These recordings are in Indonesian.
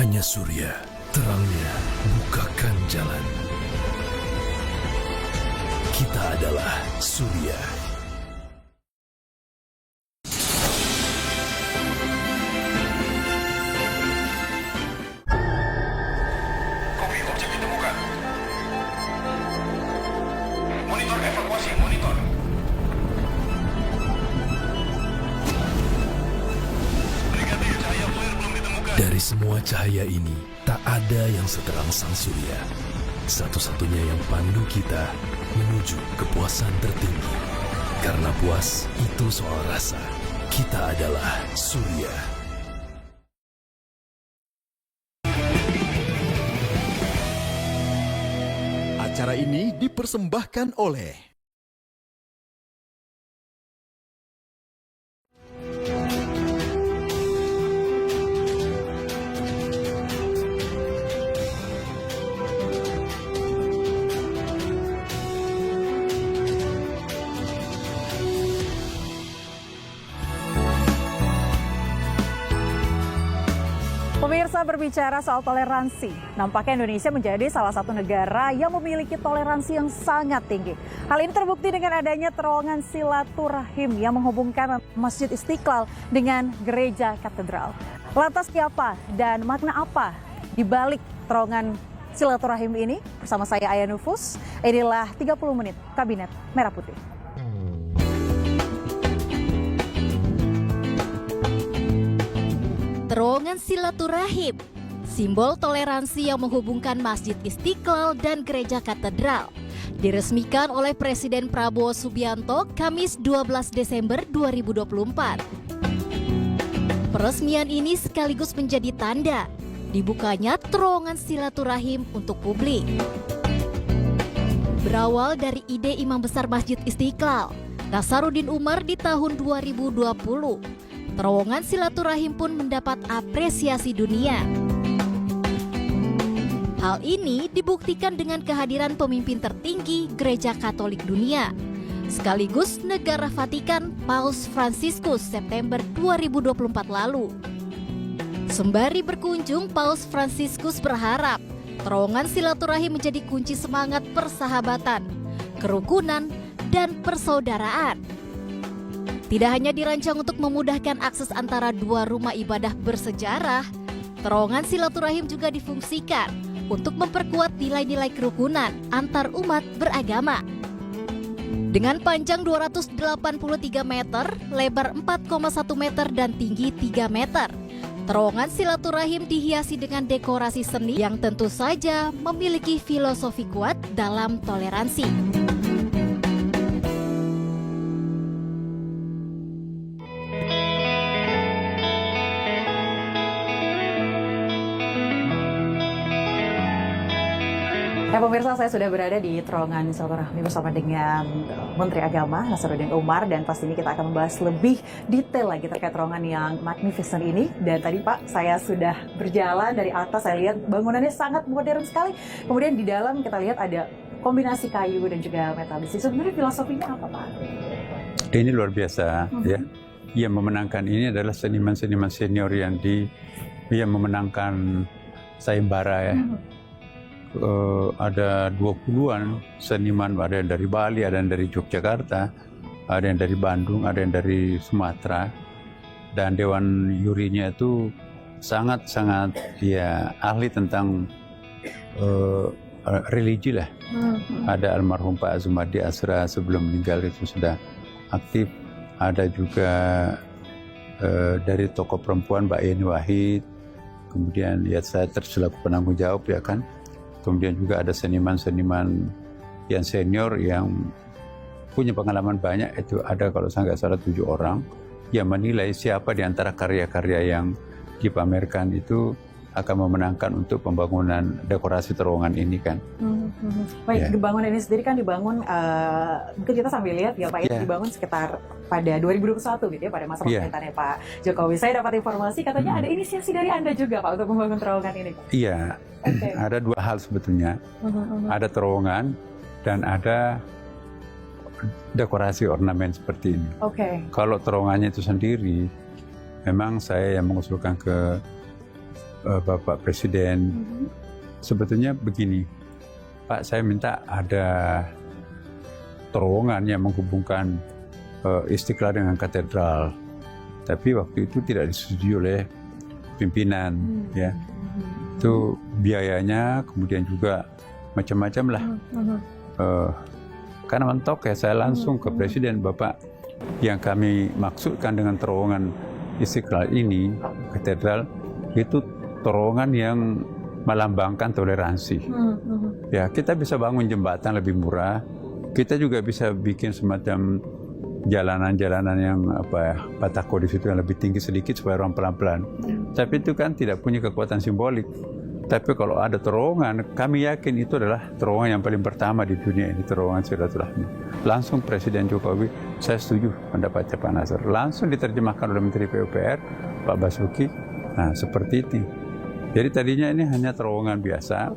Hanya Surya, terangnya bukakan jalan. Kita adalah Surya. Kopi objek ditemukan. Monitor evakuasi, monitor. Brigadir, cahaya flare belum ditemukan. Dari semua cahaya ini, tak ada yang seterang sang Surya. Satu-satunya yang pandu kita menuju kepuasan tertinggi. Karena puas itu soal rasa. Kita adalah Surya. Acara ini dipersembahkan oleh Pemirsa, berbicara soal toleransi, nampaknya Indonesia menjadi salah satu negara yang memiliki toleransi yang sangat tinggi. Hal ini terbukti dengan adanya terowongan silaturahim yang menghubungkan Masjid Istiqlal dengan Gereja Katedral. Lantas siapa dan makna apa di balik terowongan silaturahim ini? Bersama saya Aya Nufus, inilah 30 menit Kabinet Merah Putih. Terowongan silaturahim, simbol toleransi yang menghubungkan Masjid Istiqlal dan Gereja Katedral, diresmikan oleh Presiden Prabowo Subianto Kamis 12 Desember 2024. Peresmian ini sekaligus menjadi tanda dibukanya terowongan silaturahim untuk publik. Berawal dari ide Imam Besar Masjid Istiqlal, Nasaruddin Umar di tahun 2020, terowongan silaturahim pun mendapat apresiasi dunia. Hal ini dibuktikan dengan kehadiran pemimpin tertinggi Gereja Katolik Dunia, sekaligus negara Vatikan Paus Fransiskus September 2024 lalu. Sembari berkunjung, Paus Fransiskus berharap terowongan silaturahim menjadi kunci semangat persahabatan, kerukunan, dan persaudaraan. Tidak hanya dirancang untuk memudahkan akses antara dua rumah ibadah bersejarah, terowongan silaturahim juga difungsikan untuk memperkuat nilai-nilai kerukunan antar umat beragama. Dengan panjang 283 meter, lebar 4,1 meter dan tinggi 3 meter, terowongan silaturahim dihiasi dengan dekorasi seni yang tentu saja memiliki filosofi kuat dalam toleransi. Ya pemirsa, saya sudah berada di terowongan silaturahmi bersama dengan Menteri Agama Nasaruddin Umar, dan pastinya kita akan membahas lebih detail lagi terkait terowongan yang magnificent ini. Dan tadi Pak, saya sudah berjalan dari atas, saya lihat bangunannya sangat modern sekali. Kemudian di dalam kita lihat ada kombinasi kayu dan juga metal. Sebenarnya filosofinya apa Pak? Ini luar biasa ya. Yang memenangkan ini adalah seniman-seniman senior yang memenangkan sayembara ya. Ada 20-an seniman, ada yang dari Bali, ada yang dari Yogyakarta, ada yang dari Bandung, ada yang dari Sumatera, dan dewan jurinya itu sangat-sangat ya ahli tentang religi lah. Ada almarhum Pak Azumadi Asra sebelum meninggal itu sudah aktif, ada juga dari tokoh perempuan Mbak Yeni Wahid, kemudian ya saya selaku penanggung jawab ya kan. Kemudian juga ada seniman-seniman yang senior yang punya pengalaman banyak, itu ada kalau saya nggak salah 7 orang yang menilai siapa di antara karya-karya yang dipamerkan itu akan memenangkan untuk pembangunan dekorasi terowongan ini kan. Baik, bangunan ini sendiri kan dibangun, mungkin kita sambil lihat ya Pak, ini dibangun sekitar pada 2021 gitu ya, pada masa pemerintahannya Pak Jokowi. Saya dapat informasi katanya ada inisiasi dari Anda juga Pak untuk membangun terowongan ini Pak. Iya, ada dua hal sebetulnya. Ada terowongan dan ada dekorasi ornamen seperti ini. Kalau terowongannya itu sendiri, memang saya yang mengusulkan ke Bapak Presiden. Sebetulnya begini, Pak, saya minta ada terowongan yang menghubungkan Istiqlal dengan katedral. Tapi waktu itu tidak disetujui oleh pimpinan, ya. Itu biayanya, kemudian juga macam-macam lah. Karena mentok ya, saya langsung ke Presiden, Bapak, yang kami maksudkan dengan terowongan Istiqlal ini, katedral, itu terowongan yang melambangkan toleransi. Ya, kita bisa bangun jembatan lebih murah, kita juga bisa bikin semacam jalanan-jalanan yang batako di situ yang lebih tinggi sedikit supaya orang pelan-pelan. Tapi itu kan tidak punya kekuatan simbolik. Tapi kalau ada terowongan, kami yakin itu adalah terowongan yang paling pertama di dunia ini, terowongan silaturahmi. Langsung Presiden Jokowi, saya setuju pendapatnya Pak Nasr. Langsung diterjemahkan oleh Menteri PUPR, Pak Basuki. Nah, seperti itu. Jadi tadinya ini hanya terowongan biasa,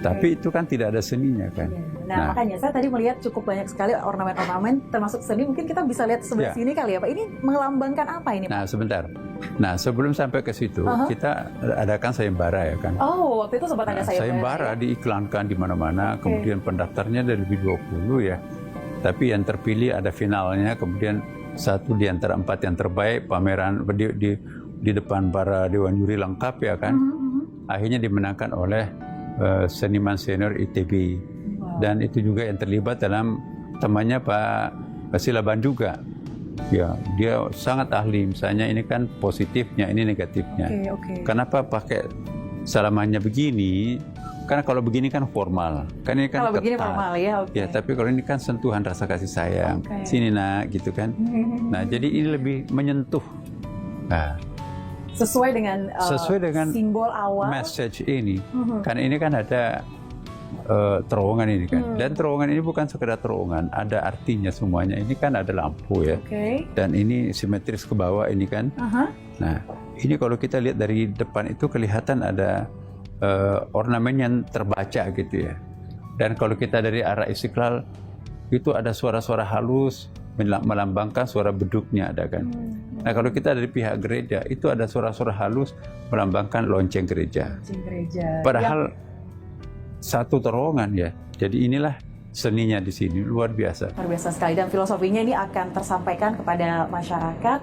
tapi itu kan tidak ada seninya kan. Nah, makanya saya tadi melihat cukup banyak sekali ornamen-ornamen termasuk seni. Mungkin kita bisa lihat sebelah sini kali ya Pak. Ini melambangkan apa ini Pak? Nah, sebentar. Nah, sebelum sampai ke situ, kita adakan sayembara ya kan. Oh, waktu itu sempat ada sayembara. Sayembara diiklankan di mana-mana, kemudian pendaftarnya ada lebih 20 ya. Tapi yang terpilih ada finalnya, kemudian satu di antara 4 yang terbaik, pameran di depan para dewan juri lengkap ya kan. Akhirnya dimenangkan oleh seniman senior ITB. Dan itu juga yang terlibat dalam temannya Pak Silaban juga. Ya, dia sangat ahli. Misalnya ini kan positifnya, ini negatifnya. Kenapa pakai salamannya begini? Karena kalau begini kan formal. Kan ini kan kalau begini formal ya. Ya, tapi kalau ini kan sentuhan rasa kasih sayang. Sini nak, gitu kan. Nah, jadi ini lebih menyentuh. Nah, sesuai dengan simbol awal message ini. Karena ini kan ada terowongan ini kan. Dan terowongan ini bukan sekedar terowongan, ada artinya semuanya. Ini kan ada lampu ya. Dan ini simetris ke bawah ini kan. Nah, ini kalau kita lihat dari depan itu kelihatan ada ornamen yang terbaca gitu ya. Dan kalau kita dari arah Istiqlal itu ada suara-suara halus melambangkan suara beduknya ada kan. Nah, kalau kita dari pihak gereja itu ada suara-suara halus melambangkan lonceng gereja. Padahal satu terowongan ya. Jadi inilah seninya di sini, luar biasa. Luar biasa sekali, dan filosofinya ini akan tersampaikan kepada masyarakat,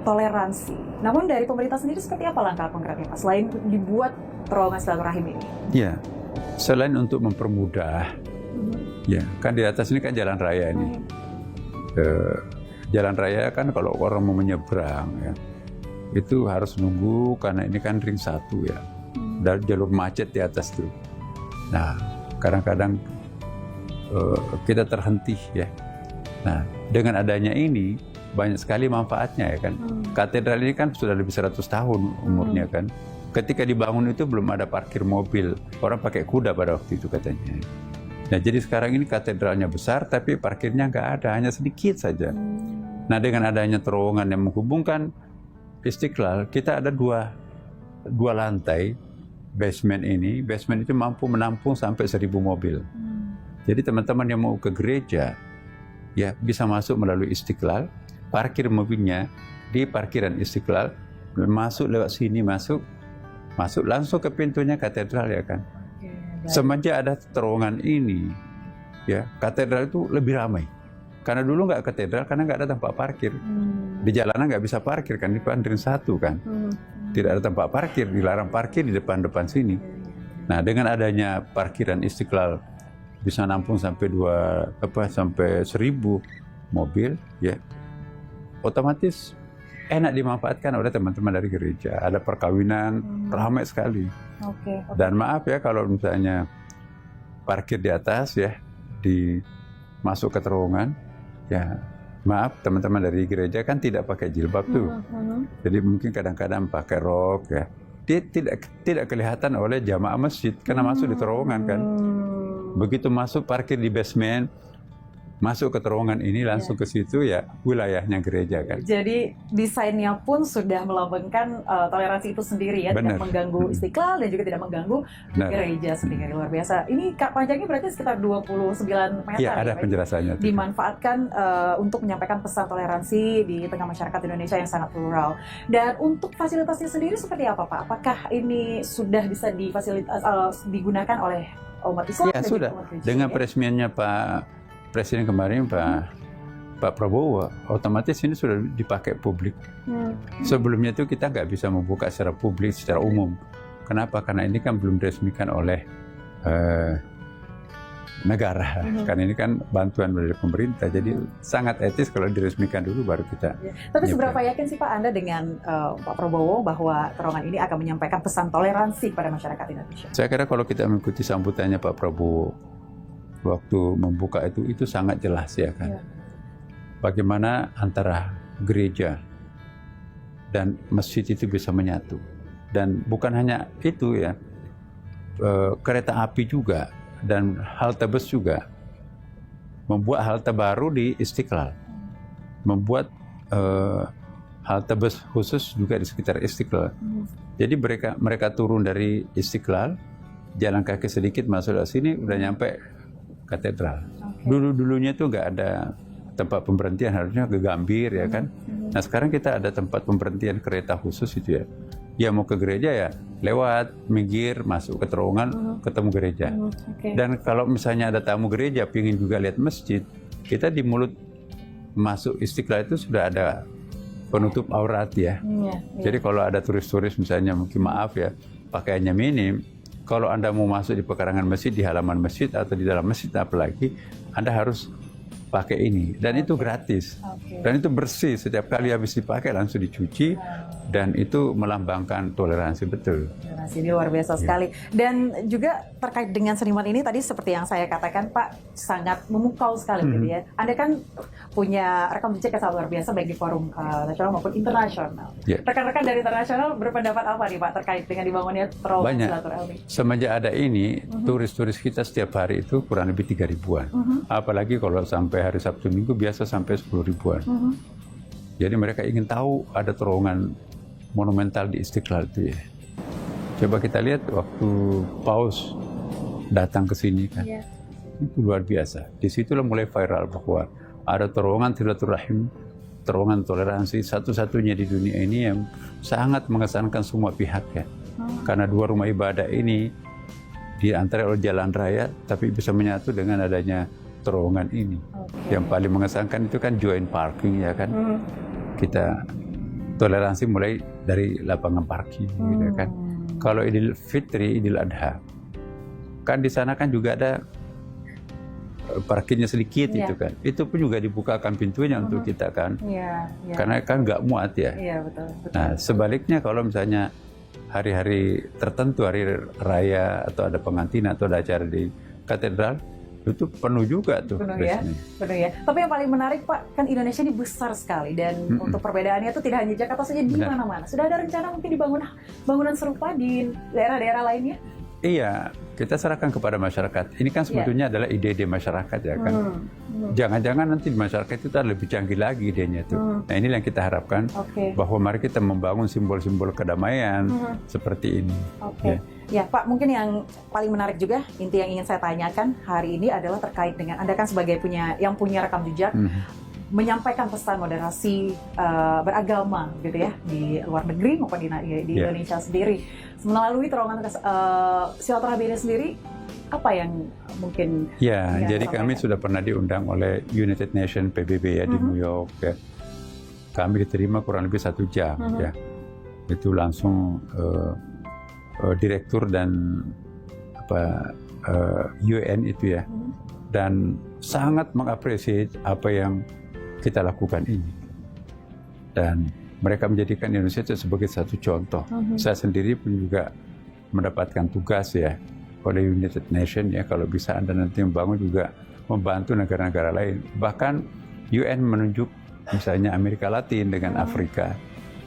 toleransi. Namun dari pemerintah sendiri seperti apa langkah konkretnya Pak, selain dibuat terowongan silaturahim ini? Ya, selain untuk mempermudah, ya kan di atas ini kan jalan raya ini. Jalan raya kan kalau orang mau menyeberang ya, itu harus nunggu karena ini kan ring 1 ya. Dan jalur macet di atas tuh. Nah, kadang-kadang kita terhenti ya. Nah, dengan adanya ini banyak sekali manfaatnya ya kan. Katedral ini kan sudah lebih 100 tahun umurnya kan. Ketika dibangun itu belum ada parkir mobil. Orang pakai kuda pada waktu itu katanya. Nah, jadi sekarang ini katedralnya besar tapi parkirnya nggak ada, hanya sedikit saja. Nah, dengan adanya terowongan yang menghubungkan Istiqlal, kita ada dua lantai. Basement itu mampu menampung sampai 1.000 mobil. Jadi teman-teman yang mau ke gereja ya bisa masuk melalui Istiqlal, parkir mobilnya di parkiran Istiqlal, masuk lewat sini, masuk langsung ke pintunya katedral ya kan. Semenjak ada terowongan ini ya, katedral itu lebih ramai. Karena dulu nggak katedral karena nggak ada tempat parkir. Di jalanan nggak bisa parkir kan, di ring 1 kan. Tidak ada tempat parkir, dilarang parkir di depan sini. Nah, dengan adanya parkiran Istiqlal bisa nampung sampai 1.000 mobil ya. Otomatis enak dimanfaatkan oleh teman-teman dari gereja. Ada perkawinan, ramai sekali. Dan maaf ya kalau misalnya parkir di atas ya, masuk ke terowongan ya. Maaf, teman-teman dari gereja kan tidak pakai jilbab tuh. Jadi mungkin kadang-kadang pakai rok ya. Dia tidak kelihatan oleh jamaah masjid karena masuk di terowongan kan. Begitu masuk parkir di basement, masuk ke terowongan ini langsung ke situ ya wilayahnya gereja kan. Jadi desainnya pun sudah melambangkan toleransi itu sendiri ya, Benar. tidak mengganggu Istiqlal dan juga tidak mengganggu Benar. gereja sendiri. Luar biasa. Ini Kak, panjangnya berarti sekitar 29 meter. Iya, ada Pak? penjelasannya. tuh. Dimanfaatkan untuk menyampaikan pesan toleransi di tengah masyarakat Indonesia yang sangat plural. Dan untuk fasilitasnya sendiri seperti apa, Pak? Apakah ini sudah bisa digunakan oleh umat Islam? Ya dan juga sudah, umat Kristen, dengan ya? peresmiannya Pak Presiden kemarin, Pak Prabowo, otomatis ini sudah dipakai publik. Sebelumnya itu kita nggak bisa membuka secara publik, secara umum. Kenapa? Karena ini kan belum diresmikan oleh negara. Karena ini kan bantuan dari pemerintah, jadi sangat etis kalau diresmikan dulu baru kita. Tapi nyebar. seberapa yakin sih Pak Anda dengan Pak Prabowo bahwa terowongan ini akan menyampaikan pesan toleransi pada masyarakat Indonesia? Saya kira kalau kita mengikuti sambutannya Pak Prabowo waktu membuka itu sangat jelas ya kan. Ya. Bagaimana antara gereja dan masjid itu bisa menyatu. Dan bukan hanya itu ya, kereta api juga dan halte bus juga. Membuat halte baru di Istiqlal. Membuat halte bus khusus juga di sekitar Istiqlal. Jadi mereka turun dari Istiqlal, jalan kaki sedikit masuk ke sini udah nyampe katedral. Dulunya tuh nggak ada tempat pemberhentian, harusnya ke Gambir ya kan. Nah sekarang kita ada tempat pemberhentian kereta khusus itu ya. Dia mau ke gereja ya lewat, minggir, masuk ke terowongan, ketemu gereja. Dan kalau misalnya ada tamu gereja, pingin juga lihat masjid, kita di mulut masuk Istiqlal itu sudah ada penutup aurat ya. Jadi kalau ada turis-turis misalnya mungkin maaf ya, pakaiannya minim. Kalau Anda mau masuk di pekarangan masjid, di halaman masjid atau di dalam masjid apalagi, Anda harus pakai ini. Dan itu gratis. Dan itu bersih. Setiap kali habis dipakai langsung dicuci. Dan itu melambangkan toleransi betul. Toleransi ini luar biasa sekali. Dan juga terkait dengan seniman ini tadi seperti yang saya katakan Pak, sangat memukau sekali gitu ya. Anda kan punya rekam jejak yang sangat luar biasa baik di forum nasional maupun internasional. Yeah. Rekan-rekan dari internasional berpendapat apa nih Pak terkait dengan dibangunnya terowongan Banyak. silaturahmi? Semenjak ada ini, turis-turis kita setiap hari itu kurang lebih 3 ribuan. Apalagi kalau sampai hari Sabtu Minggu biasa sampai 10 ribuan. Jadi mereka ingin tahu ada terowongan monumental di Istiqlal itu ya. Coba kita lihat waktu Paus datang ke sini kan. Itu luar biasa. Di situlah mulai viral bahwa ada terowongan silaturahim, terowongan toleransi satu-satunya di dunia ini yang sangat mengesankan semua pihak ya. Karena dua rumah ibadah ini di antara oleh jalan raya tapi bisa menyatu dengan adanya terowongan ini. Yang paling mengesankan itu kan joint parking ya kan. Kita toleransi mulai dari lapangan parkir gitu kan. Kalau Idul Fitri, Idul Adha, kan di sana kan juga ada parkirnya sedikit itu kan. Itu pun juga dibukakan pintunya untuk kita kan. Karena kan nggak muat ya. Betul. Nah sebaliknya kalau misalnya hari-hari tertentu, hari raya atau ada pengantin atau ada acara di katedral, itu penuh juga tuh. Penuh ya. Tapi yang paling menarik Pak, kan Indonesia ini besar sekali dan untuk perbedaannya itu tidak hanya Jakarta saja, di mana-mana. Sudah ada rencana mungkin dibangun bangunan serupa di daerah-daerah lainnya? Iya, kita serahkan kepada masyarakat. Ini kan sebetulnya adalah ide-ide masyarakat ya kan. Jangan-jangan nanti di masyarakat itu lebih canggih lagi idenya tuh. Nah inilah yang kita harapkan, bahwa mari kita membangun simbol-simbol kedamaian seperti ini. Ya Pak, mungkin yang paling menarik juga, inti yang ingin saya tanyakan hari ini adalah terkait dengan Anda kan sebagai yang punya rekam jejak, menyampaikan pesan moderasi beragama gitu ya, di luar negeri maupun di Indonesia sendiri. Melalui terowongan silaturahmi ini sendiri, apa yang mungkin... Ya, jadi kami sudah pernah diundang oleh United Nations PBB ya di New York ya. Kami diterima kurang lebih 1 jam ya. Itu langsung... direktur dan UN itu ya, dan sangat mengapresiasi apa yang kita lakukan ini, dan mereka menjadikan Indonesia itu sebagai satu contoh. Saya sendiri pun juga mendapatkan tugas ya oleh United Nations ya, kalau bisa Anda nanti membangun juga membantu negara-negara lain, bahkan UN menunjuk misalnya Amerika Latin dengan Afrika.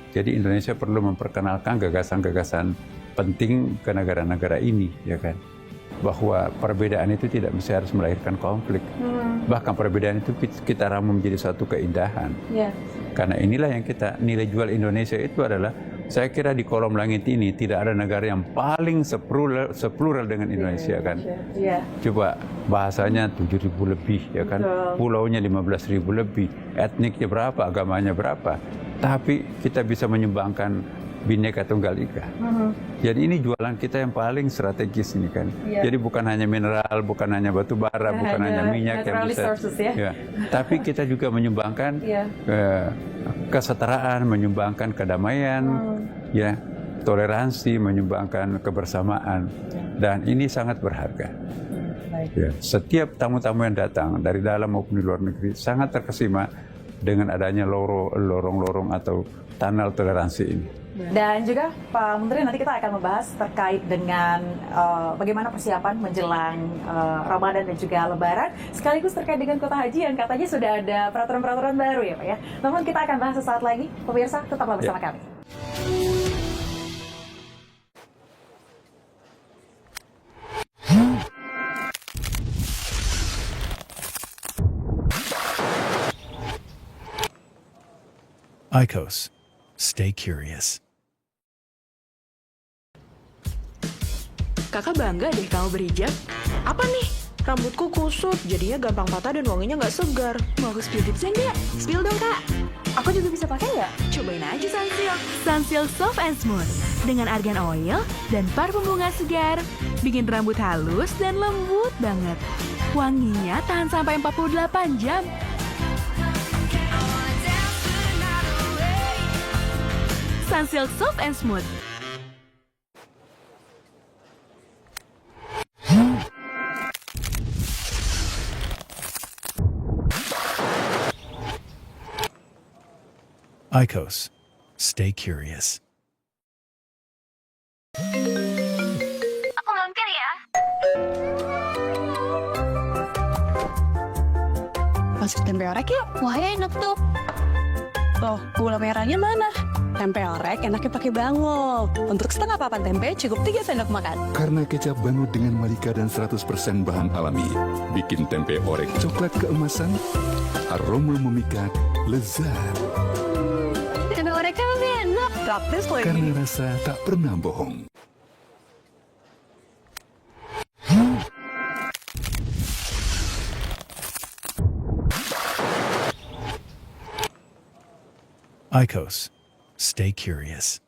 Jadi Indonesia perlu memperkenalkan gagasan-gagasan penting ke negara-negara ini, ya kan. bahwa perbedaan itu tidak mesti harus melahirkan konflik. Bahkan perbedaan itu kita ramu menjadi satu keindahan. Karena inilah yang kita nilai jual Indonesia itu adalah, saya kira di kolom langit ini tidak ada negara yang paling seplural dengan Indonesia kan. Coba bahasanya 7.000 lebih ya kan, pulaunya 15.000 lebih, etniknya berapa, agamanya berapa, tapi kita bisa menyumbangkan Bhinneka Tunggal Ika. Jadi ini jualan kita yang paling strategis ini kan. Jadi bukan hanya mineral, bukan hanya batu bara, bukan hanya minyak yang bisa. Tapi kita juga menyumbangkan kesetaraan, menyumbangkan kedamaian, ya, toleransi, menyumbangkan kebersamaan. Dan ini sangat berharga. Ya, setiap tamu-tamu yang datang dari dalam maupun di luar negeri sangat terkesima dengan adanya lorong-lorong atau tunnel toleransi ini. Dan juga Pak Menteri, nanti kita akan membahas terkait dengan bagaimana persiapan menjelang Ramadan dan juga Lebaran, sekaligus terkait dengan Kota Haji yang katanya sudah ada peraturan-peraturan baru ya Pak ya. Namun kita akan bahas sesaat lagi. Pemirsa, tetaplah bersama kami. IQOS. Stay curious. Kakak bangga deh kamu berhijab. Apa nih? Rambutku kusut, jadinya gampang patah dan wanginya nggak segar. Mau aku spill tipsnya nggak? Spill dong, Kak. Aku juga bisa pakai nggak? Cobain aja Sunsilk. Sunsilk Soft and Smooth. Dengan argan oil dan parfum bunga segar. Bikin rambut halus dan lembut banget. Wanginya tahan sampai 48 jam. Sunsilk Soft and Smooth. IQOS. Stay curious. Aku mampir ya. Masuk tempe orek yuk. Wah, enak tuh. Loh, gula merahnya mana? Tempe orek enaknya pakai bangul. Untuk setengah papan tempe cukup 3 sendok makan. Karena kecap Bangul dengan malika dan 100% bahan alami, bikin tempe orek coklat keemasan, aroma memikat, lezat. Tempe oreknya lebih enak. Praktis loh ini. Karena rasa tak pernah bohong. IQOS. Stay curious.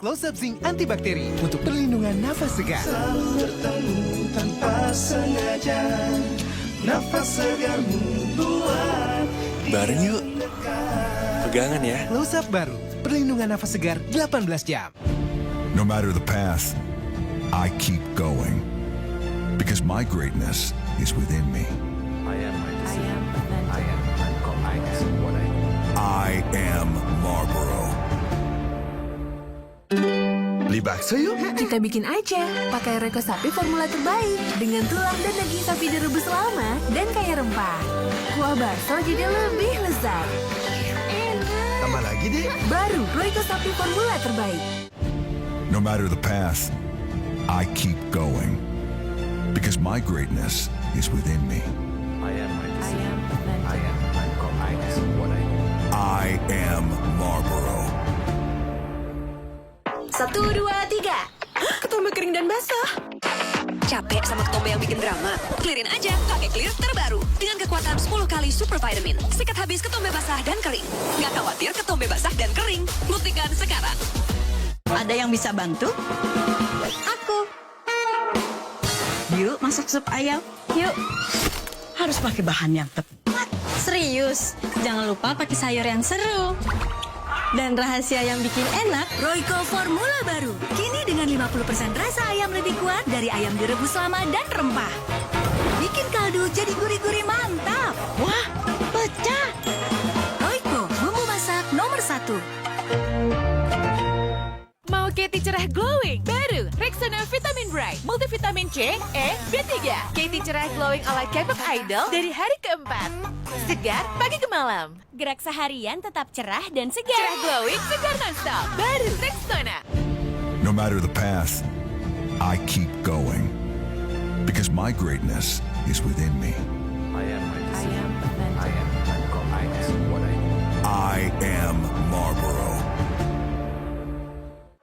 Close Up Zinc Antibakteri untuk perlindungan nafas segar. Selalu bertemu tanpa sengaja, nafas segar membuat Bareng yuk. Pegangan ya. Close Up baru, perlindungan nafas segar 18 jam. No matter the path, I keep going. Because my greatness is within me. I am Marlboro. Beli bakso yuk. Kita bikin aja. Pakai reko sapi formula terbaik. Dengan tulang dan daging sapi direbus lama dan kaya rempah. Kuah bakso jadi lebih lezat. Tambah lagi deh. Baru reko sapi formula terbaik. No matter the path, I keep going. Because my greatness is within me. I am Marlboro. 1, 2, 3. Ketombe kering dan basah. Capek sama ketombe yang bikin drama? Clearin aja, pakai Clear terbaru. Dengan kekuatan 10 kali super vitamin. Sikat habis ketombe basah dan kering. Nggak khawatir ketombe basah dan kering. Buktikan sekarang. Ada yang bisa bantu? Aku. Yuk, masak sup ayam. Yuk. Harus pakai bahan yang tepat. Serius, jangan lupa pakai sayur yang seru. Dan rahasia yang bikin enak, Royco formula baru. Kini dengan 50% rasa ayam lebih kuat dari ayam direbus lama dan rempah. Bikin kaldu jadi gurih-gurih mantap. Wah, pecah. Royco, bumbu masak nomor 1. Mau Katy cerah glowing? Baru Rexona Vitamin Bright, multivitamin C, E, B3. Katy cerah glowing ala K-pop idol dari hari keempat. Segar pagi ke malam. Gerak seharian tetap cerah dan segar. Cerah glowing, segar nonstop. Baru Rexona. No matter the path, I keep going because my greatness is within me. I am Marlboro.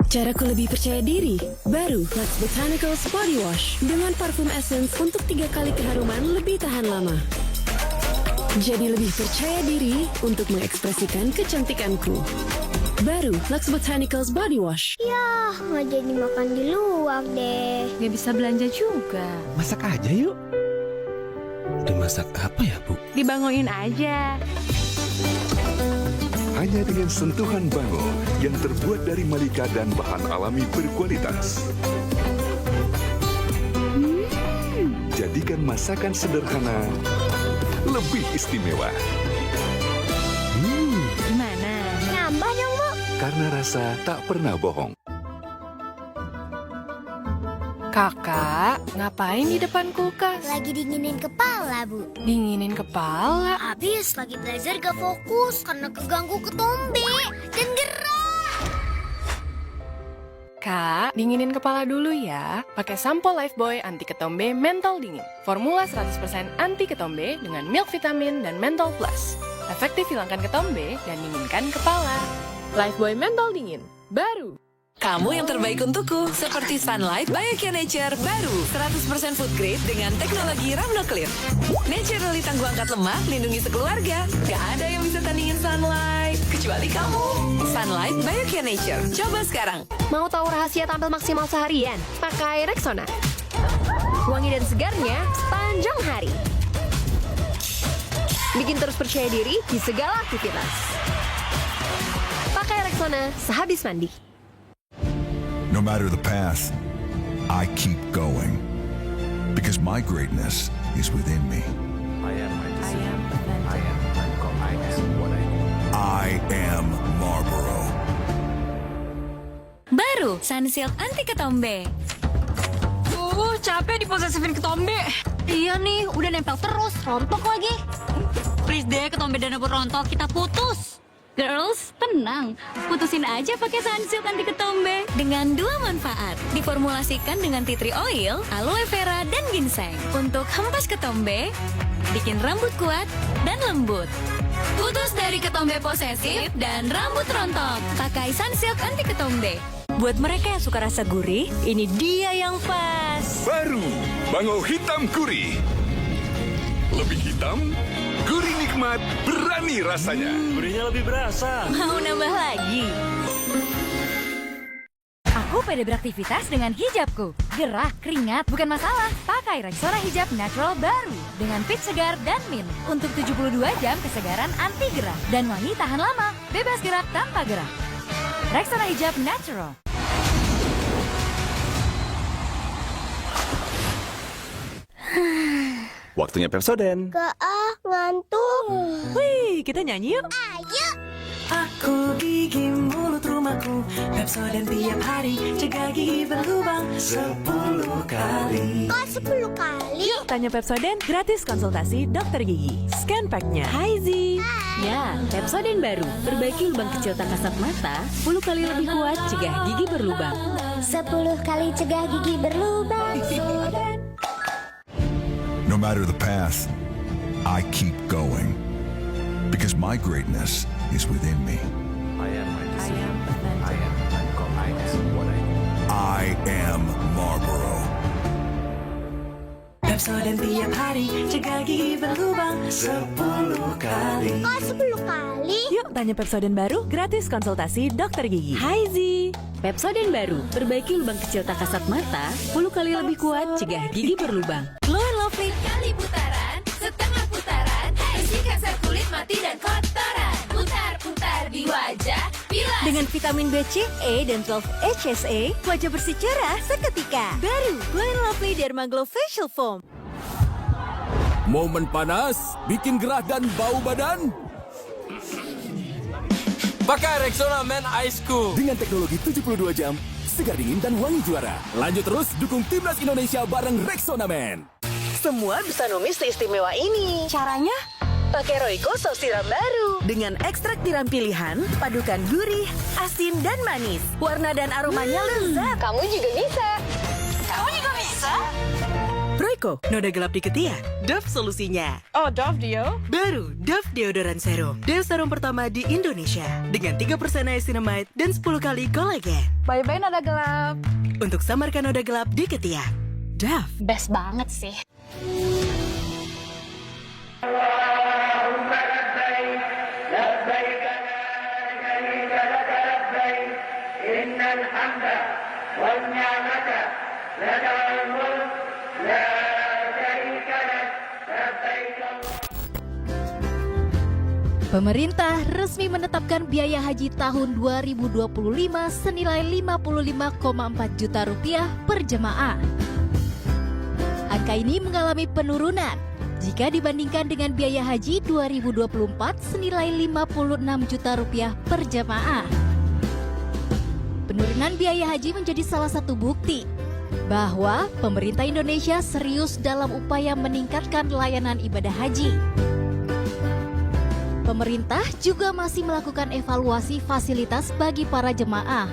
Caraku lebih percaya diri. Baru Lux Botanicals Body Wash dengan parfum essence untuk 3 kali keharuman lebih tahan lama. Jadi lebih percaya diri untuk mengekspresikan kecantikanku. Baru Lux Botanicals Body Wash. Yah, nggak jadi makan di luar deh. Nggak bisa belanja juga. Masak aja yuk. Udah masak apa ya, Bu? Dibangunin aja. Hanya dengan sentuhan Bango yang terbuat dari malika dan bahan alami berkualitas. Jadikan masakan sederhana lebih istimewa. Gimana? Nambah dong, Bu. Karena rasa tak pernah bohong. Kakak, ngapain di depan kulkas? Lagi dinginin kepala, Bu. Dinginin kepala? Habis lagi belajar gak fokus karena keganggu ketombe dan gerah. Kak, dinginin kepala dulu ya. Pakai sampo Lifebuoy anti ketombe mentol dingin. Formula 100% anti ketombe dengan milk vitamin dan mentol plus. Efektif hilangkan ketombe dan dinginkan kepala. Lifebuoy mentol dingin, baru. Kamu yang terbaik untukku, seperti Sunlight Biokia Nature baru 100% food grade dengan teknologi Ramno Clear. Naturally tangguh angkat lemak, lindungi sekeluarga. Gak ada yang bisa tandingin Sunlight, kecuali kamu. Sunlight Biokia Nature, coba sekarang. Mau tahu rahasia tampil maksimal seharian? Pakai Rexona. Wangi dan segarnya sepanjang hari. Bikin terus percaya diri di segala aktivitas. Pakai Rexona sehabis mandi. No matter the path, I keep going because my greatness is within me. I am Marlboro. Baru Sunsilk anti ketombe. Capek diposesifin ketombe. Iya nih, udah nempel terus, rontok lagi. Please deh, ketombe dan rambut rontok, kita putus. Girls, tenang. Putusin aja pakai Sunsilk anti ketombe. Dengan 2 manfaat. Diformulasikan dengan tea tree oil, aloe vera, dan ginseng. Untuk hempas ketombe, bikin rambut kuat dan lembut. Putus dari ketombe posesif dan rambut rontok. Pakai Sunsilk anti ketombe. Buat mereka yang suka rasa gurih, ini dia yang pas. Baru Bango Hitam Gurih. Lebih hitam, gurih nikmat, berani rasanya. Gurihnya lebih berasa. Mau nambah lagi? Aku pede beraktivitas dengan hijabku. Gerah, keringat, bukan masalah. Pakai Rexona hijab natural baru. Dengan fit segar dan mint. Untuk 72 jam kesegaran anti gerah. Dan wangi tahan lama. Bebas gerak tanpa gerah. Rexona hijab natural. Waktunya Pepsodent. Ngantuk. Wih, kita nyanyi yuk. Ayo. Aku gigi mulut rumahku, Pepsodent tiap hari, cegah gigi berlubang 10 kali. Kok 10 kali? Yuk tanya Pepsodent, gratis konsultasi dokter gigi. Scan pack-nya. Hai Zi. Ya, Pepsodent baru. Perbaiki lubang kecil tak kasat mata, 10 kali lebih kuat cegah gigi berlubang. 10 kali cegah gigi berlubang. No matter the path, I keep going because my greatness is within me. I am Marlboro. Pepsodent tiap hari, cegah gigi berlubang 10 kali. Kok 10 kali? Yuk tanya Pepsodent baru, gratis konsultasi dokter gigi. Hai Zi. Pepsodent baru, perbaiki lubang kecil tak kasat mata, 10 kali lebih kuat cegah gigi berlubang. Glow and Lovely. Kali putaran, setengah putaran. Bersihkan sel kulit mati dan kotoran. Putar-putar di wajah, bilas. Dengan vitamin B, C, E, dan 12 HSA, wajah bersih cerah seketika. Baru Glow and Lovely Dermaglow Facial Foam. Momen panas, bikin gerah dan bau badan? Pakai Rexona Men Ice Cool. Dengan teknologi 72 jam, segar dingin dan wangi juara. Lanjut terus dukung Timnas Indonesia bareng Rexona Men. Semua bisa numis seistimewa ini. Caranya? Pakai Royco Saus Tiram baru. Dengan ekstrak tiram pilihan, padukan gurih, asin, dan manis. Warna dan aromanya lezat. Kamu juga bisa. Riko, noda gelap di ketiak, Dove solusinya. Oh, Dove Dio? Baru, Dove Deodoran Serum. Dove serum pertama di Indonesia. Dengan 3% niacinamide dan 10 kali kolagen. Bye-bye noda gelap. Untuk samarkan noda gelap di ketiak. Dove. Best banget sih. Pemerintah resmi menetapkan biaya haji tahun 2025 senilai 55,4 juta rupiah per jemaah. Angka ini mengalami penurunan jika dibandingkan dengan biaya haji 2024 senilai 56 juta rupiah per jemaah. Penurunan biaya haji menjadi salah satu bukti bahwa pemerintah Indonesia serius dalam upaya meningkatkan layanan ibadah haji. Pemerintah juga masih melakukan evaluasi fasilitas bagi para jemaah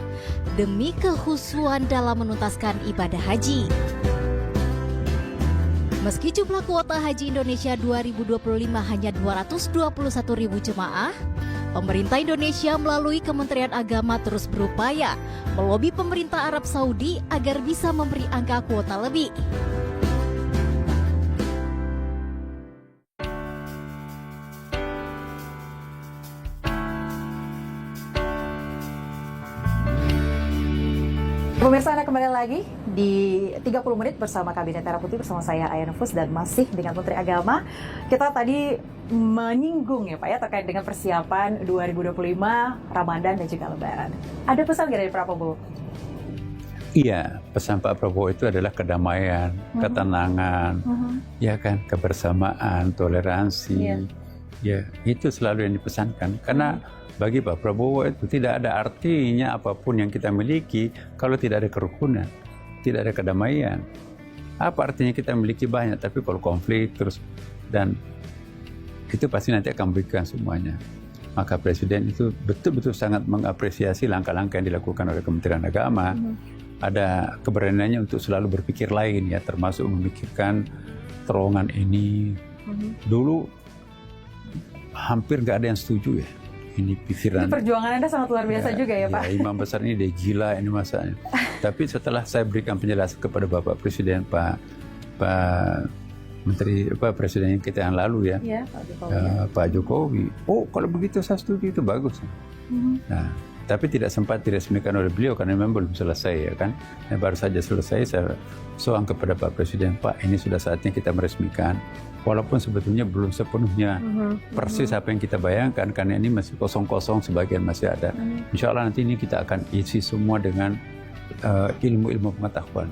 demi kehusuan dalam menuntaskan ibadah haji. Meski jumlah kuota haji Indonesia 2025 hanya 221.000 jemaah, pemerintah Indonesia melalui Kementerian Agama terus berupaya melobi pemerintah Arab Saudi agar bisa memberi angka kuota lebih. Pemirsa, Anda kembali lagi di 30 menit bersama Kabinet Merah Putih bersama saya Aya Nufus dan masih dengan Menteri Agama. Kita tadi menyinggung ya Pak ya terkait dengan persiapan 2025 Ramadan dan juga Lebaran. Ada pesan dari Pak Prabowo? Iya, pesan Pak Prabowo itu adalah kedamaian, ketenangan, ya kan, kebersamaan, toleransi. Ya, itu selalu yang dipesankan. Karena bagi Pak Prabowo itu tidak ada artinya apapun yang kita miliki kalau tidak ada kerukunan, tidak ada kedamaian. Apa artinya kita memiliki banyak tapi kalau konflik terus, dan itu pasti nanti akan merugikan semuanya. Maka Presiden itu betul-betul sangat mengapresiasi langkah-langkah yang dilakukan oleh Kementerian Agama. Ada keberaniannya untuk selalu berpikir lain ya, termasuk memikirkan terowongan ini. Dulu hampir nggak ada yang setuju ya. Ini pikiran. Ini perjuangan Anda sangat luar biasa juga ya Pak. Ya, imam besar ini dia gila ini masanya. Tapi setelah saya berikan penjelasan kepada Bapak Presiden, Pak Menteri, Presiden kita yang lalu ya, Pak Jokowi. Oh, kalau begitu saya setuju, itu bagus. Nah, tapi tidak sempat diresmikan oleh beliau karena memang belum selesai ya kan. Nah, baru saja selesai saya soal kepada Pak Presiden, Pak ini sudah saatnya kita meresmikan. Walaupun sebetulnya belum sepenuhnya persis apa yang kita bayangkan karena ini masih kosong-kosong, sebagian masih ada. Insya Allah nanti ini kita akan isi semua dengan ilmu-ilmu pengetahuan.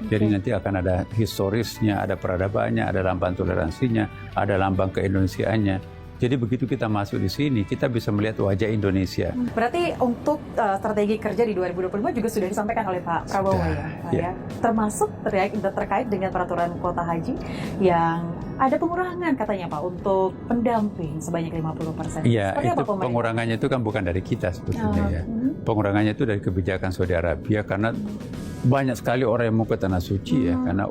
Jadi nanti akan ada historisnya, ada peradabannya, ada lambang toleransinya, ada lambang keindonesiaannya. Jadi begitu kita masuk di sini, kita bisa melihat wajah Indonesia. Berarti untuk strategi kerja di 2025 juga sudah disampaikan oleh Pak Prabowo ya. Termasuk terkait dengan peraturan kuota haji yang ada pengurangan katanya Pak untuk pendamping sebanyak 50%. Iya, itu pengurangannya itu kan bukan dari kita sebetulnya ya. Pengurangannya itu dari kebijakan Saudi Arabia karena banyak sekali orang yang mau ke Tanah Suci ya, karena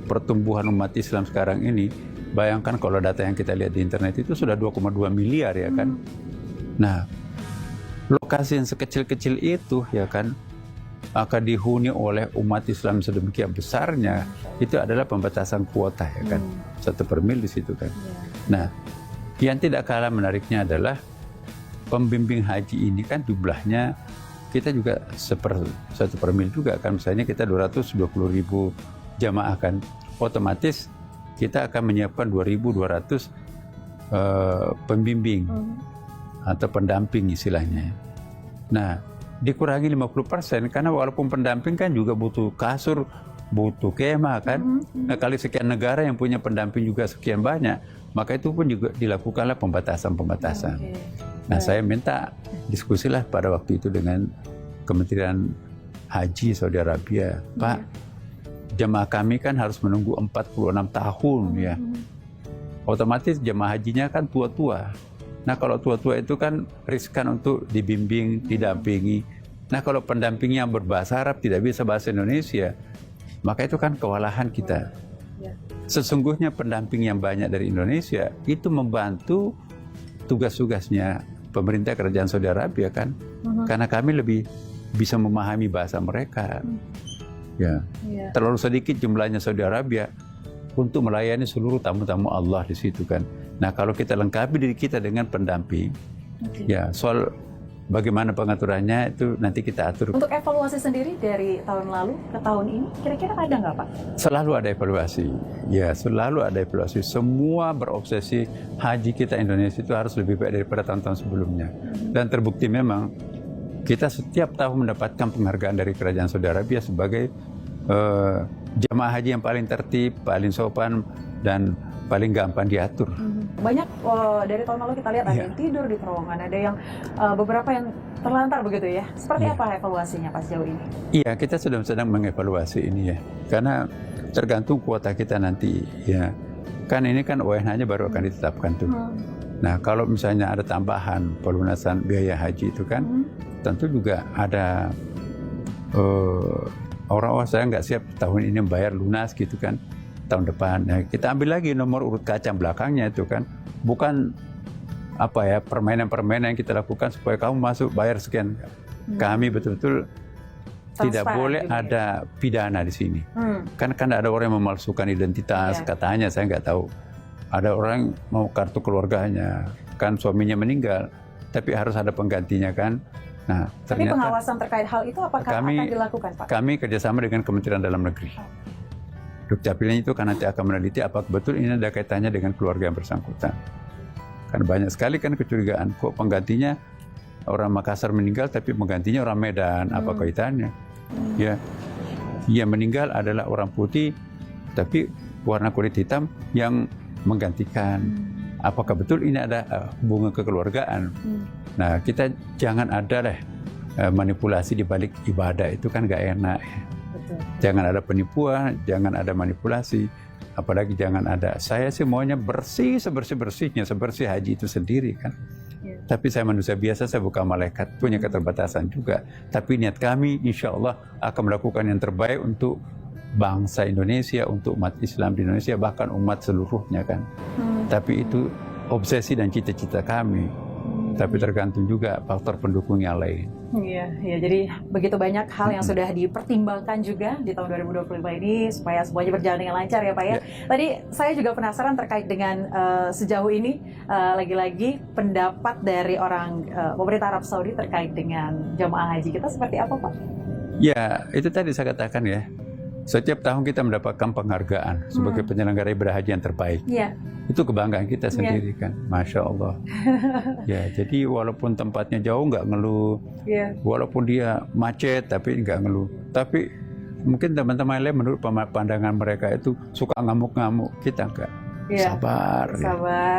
pertumbuhan umat Islam sekarang ini. Bayangkan kalau data yang kita lihat di internet itu sudah 2,2 miliar ya kan. Nah, lokasi yang sekecil-kecil itu ya kan akan dihuni oleh umat Islam sedemikian besarnya. Itu adalah pembatasan kuota ya kan. 1/mil di situ kan. Nah, yang tidak kalah menariknya adalah pembimbing haji ini kan jumlahnya kita juga 1/mil juga kan. Misalnya kita 220.000 jamaah kan. Otomatis kita akan menyiapkan 2.200 pembimbing atau pendamping istilahnya. Nah, dikurangi 50% karena walaupun pendamping kan juga butuh kasur, butuh kemah kan. Nah, kali sekian negara yang punya pendamping juga sekian banyak, maka itu pun juga dilakukanlah pembatasan-pembatasan. Nah, saya minta diskusilah pada waktu itu dengan Kementerian Haji Saudi Arabia, Pak. Jemaah kami kan harus menunggu 46 tahun ya. Otomatis jemaah hajinya kan tua-tua. Nah kalau tua-tua itu kan riskan untuk dibimbing, didampingi. Nah kalau pendampingnya berbahasa Arab tidak bisa bahasa Indonesia, maka itu kan kewalahan kita. sesungguhnya pendamping yang banyak dari Indonesia itu membantu tugas-tugasnya pemerintah kerajaan Saudi Arabia kan, karena kami lebih bisa memahami bahasa mereka. Ya, terlalu sedikit jumlahnya Saudi Arabia untuk melayani seluruh tamu-tamu Allah di situ kan. Nah, kalau kita lengkapi diri kita dengan pendamping, ya soal bagaimana pengaturannya itu nanti kita atur. Untuk evaluasi sendiri dari tahun lalu ke tahun ini, kira-kira ada nggak Pak? Selalu ada evaluasi. Ya, selalu ada evaluasi. Semua berobsesi haji kita Indonesia itu harus lebih baik daripada tahun-tahun sebelumnya. Dan terbukti memang kita setiap tahun mendapatkan penghargaan dari Kerajaan Saudi Arabia sebagai jamaah haji yang paling tertib, paling sopan, dan paling gampang diatur. Banyak dari tahun lalu kita lihat ada yang tidur di terowongan, ada yang beberapa yang terlantar begitu ya. Seperti apa evaluasinya Pak sejauh ini? Iya, kita sedang mengevaluasi ini ya. Karena tergantung kuota kita nanti ya. Kan ini kan ONH-nya baru akan ditetapkan tuh. Nah, kalau misalnya ada tambahan pelunasan biaya haji itu kan, tentu juga ada orang-orang saya nggak siap tahun ini membayar lunas gitu kan. Tahun depan. Nah, kita ambil lagi nomor urut kacang belakangnya itu kan. Bukan apa ya, permainan-permainan yang kita lakukan supaya kamu masuk bayar sekian. Kami betul-betul tidak boleh ada pidana di sini. Kan ada orang yang memalsukan identitas, katanya saya nggak tahu. Ada orang mau kartu keluarganya, kan suaminya meninggal, tapi harus ada penggantinya kan. Nah, tapi ternyata pengawasan terkait hal itu apakah akan dilakukan Pak? Kami kerjasama dengan Kementerian Dalam Negeri. Dukcapilnya itu kan nanti akan meneliti apakah betul ini ada kaitannya dengan keluarga yang bersangkutan. Kan banyak sekali kan kecurigaan, kok penggantinya orang Makassar meninggal tapi penggantinya orang Medan, apa kaitannya? Ya, yang meninggal adalah orang putih tapi warna kulit hitam yang menggantikan. Apakah betul ini ada hubungan kekeluargaan? Nah, kita jangan ada manipulasi di balik ibadah, itu kan gak enak ya. Jangan ada penipuan, jangan ada manipulasi, apalagi jangan ada. Saya sih maunya bersih, sebersih-bersihnya, sebersih haji itu sendiri kan. Tapi saya manusia biasa, saya bukan malaikat, punya keterbatasan juga. Tapi niat kami insya Allah akan melakukan yang terbaik untuk bangsa Indonesia, untuk umat Islam di Indonesia, bahkan umat seluruhnya kan. Tapi itu obsesi dan cita-cita kami. Tapi tergantung juga faktor pendukung yang lain. Iya, jadi begitu banyak hal yang sudah dipertimbangkan juga di tahun 2025 ini supaya semuanya berjalan dengan lancar ya Pak ya. Tadi saya juga penasaran terkait dengan sejauh ini lagi-lagi pendapat dari orang pemerintah Arab Saudi terkait dengan jamaah haji kita seperti apa Pak? Ya, itu tadi saya katakan ya. Setiap tahun kita mendapatkan penghargaan sebagai penyelenggara ibadah haji yang terbaik. Itu kebanggaan kita sendiri kan, Masya Allah. Ya, jadi walaupun tempatnya jauh nggak ngeluh, walaupun dia macet tapi nggak ngeluh. Tapi mungkin teman-teman lain menurut pandangan mereka itu suka ngamuk-ngamuk, kita nggak. Sabar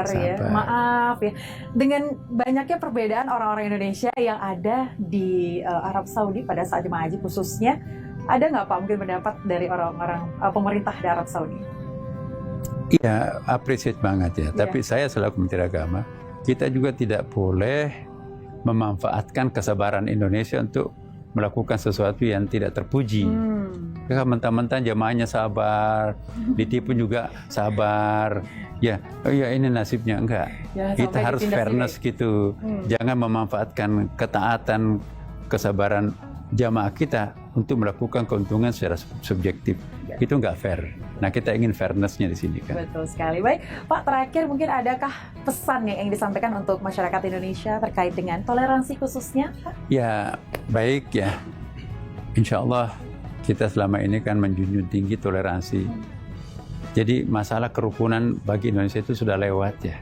ya. Maaf ya. Dengan banyaknya perbedaan orang-orang Indonesia yang ada di Arab Saudi pada saat jemaah haji khususnya, ada nggak Pak mungkin pendapat dari orang-orang pemerintah di Arab Saudi? Iya, appreciate banget ya. Tapi saya selaku Menteri Agama, kita juga tidak boleh memanfaatkan kesabaran Indonesia untuk melakukan sesuatu yang tidak terpuji. Ya, mentang-mentang jamaahnya sabar, ditipu juga sabar. Ya, oh ya ini nasibnya enggak. Kita harus fairness gitu. Jangan memanfaatkan ketaatan, kesabaran jamaah kita untuk melakukan keuntungan secara subjektif. Itu nggak fair. Nah, kita ingin fairness-nya di sini kan. Betul sekali. Baik, Pak, terakhir mungkin adakah pesan yang disampaikan untuk masyarakat Indonesia terkait dengan toleransi khususnya? Ya, baik ya. Insya Allah kita selama ini kan menjunjung tinggi toleransi. Jadi masalah kerukunan bagi Indonesia itu sudah lewat ya.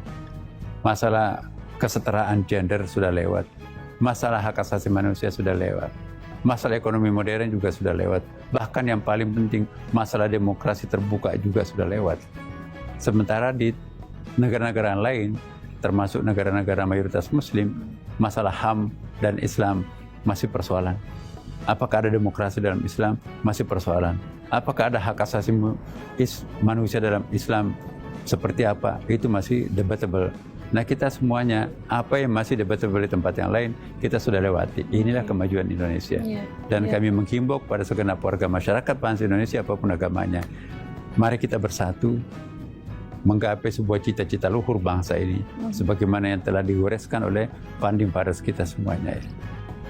Masalah kesetaraan gender sudah lewat. Masalah hak asasi manusia sudah lewat. Masalah ekonomi modern juga sudah lewat. Bahkan yang paling penting, masalah demokrasi terbuka juga sudah lewat. Sementara di negara-negara lain, termasuk negara-negara mayoritas Muslim, masalah HAM dan Islam masih persoalan. Apakah ada demokrasi dalam Islam? Masih persoalan. Apakah ada hak asasi manusia dalam Islam? Seperti apa? Itu masih debatable. Nah, kita semuanya, apa yang masih debatable di tempat yang lain, kita sudah lewati. Inilah kemajuan Indonesia. Dan kami menghimbau kepada segenap warga masyarakat bangsa Indonesia, apapun agamanya, Mari kita bersatu menggapai sebuah cita-cita luhur bangsa ini, sebagaimana yang telah digoreskan oleh founding fathers kita semuanya.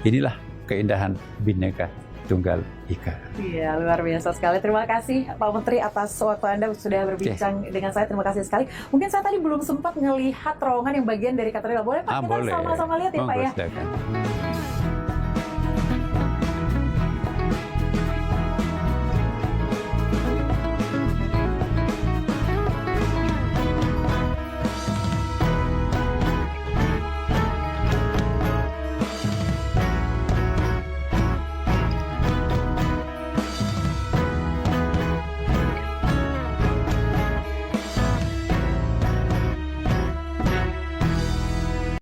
Inilah keindahan Bhinneka Tunggal Ika. Iya, luar biasa sekali. Terima kasih Pak Menteri atas waktu Anda sudah berbincang dengan saya. Terima kasih sekali. Mungkin saya tadi belum sempat melihat terowongan yang bagian dari katedral. Boleh Pak? Kita boleh. sama-sama lihat ya Pak ya. Silakan.